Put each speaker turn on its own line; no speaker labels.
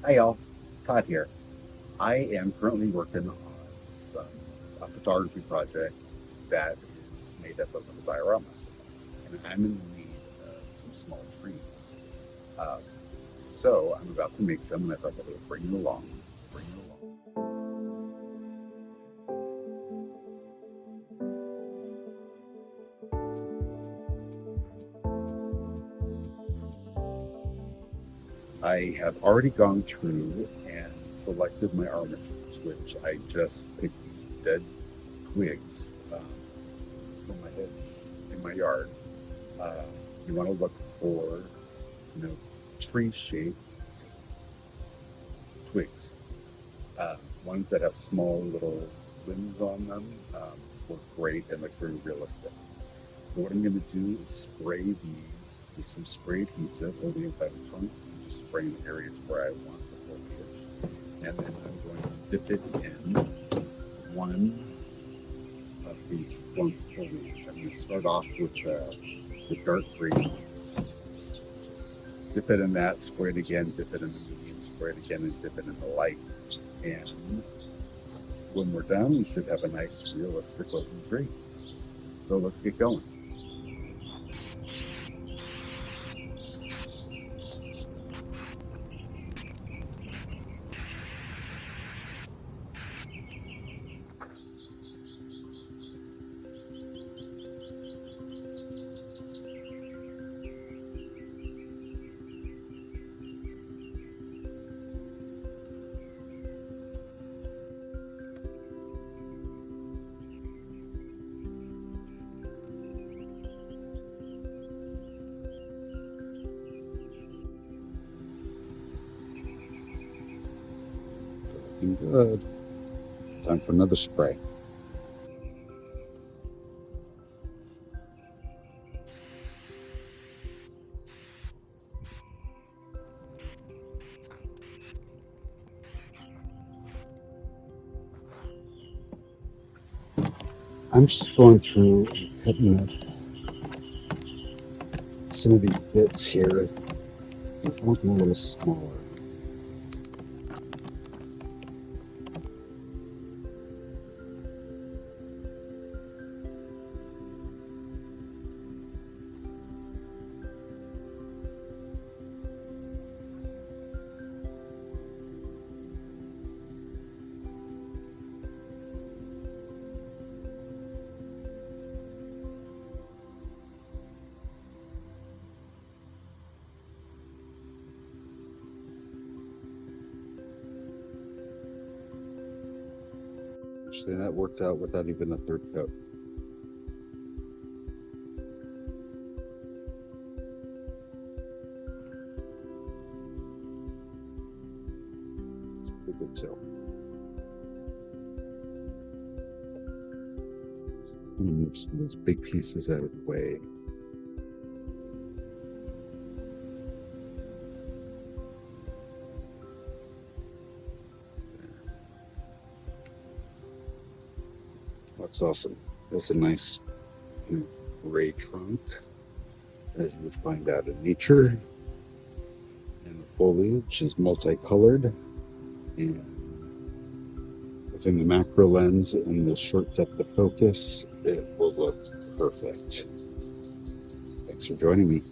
Hi y'all, Todd here. I am currently working on a photography project that is made up of dioramas, and I'm in need of some small trees. Um, so I'm about to make some, and I thought that I would bring you along. Bring you along. I have already gone through and selected my armatures, which I just picked dead twigs from my hedge in my yard. Uh, you want to look for, you know, tree-shaped twigs. Ones that have small little limbs on them work great and look very realistic. So what I'm going to do is spray these with some spray adhesive over the entire trunk, and just spray in the areas where I want the foliage. And then I'm going to dip it in one of these clump foliage. I'm going to start off with the dark green. Dip it in that, spray it again, dip it in the medium, spray it again, and dip it in the light. And when we're done, we should have a nice realistic looking tree. So let's get going. Looking good. Time for another spray. I'm just going through and cutting up some of these bits here. Just looking a little smaller. Actually, that worked out without even a third coat. It's pretty good too. I'm gonna move some of those big pieces out of the way. That's awesome. That's a nice gray trunk, as you would find out in nature. And the foliage is multicolored, and within the macro lens and the short depth of focus, it will look perfect. Thanks for joining me.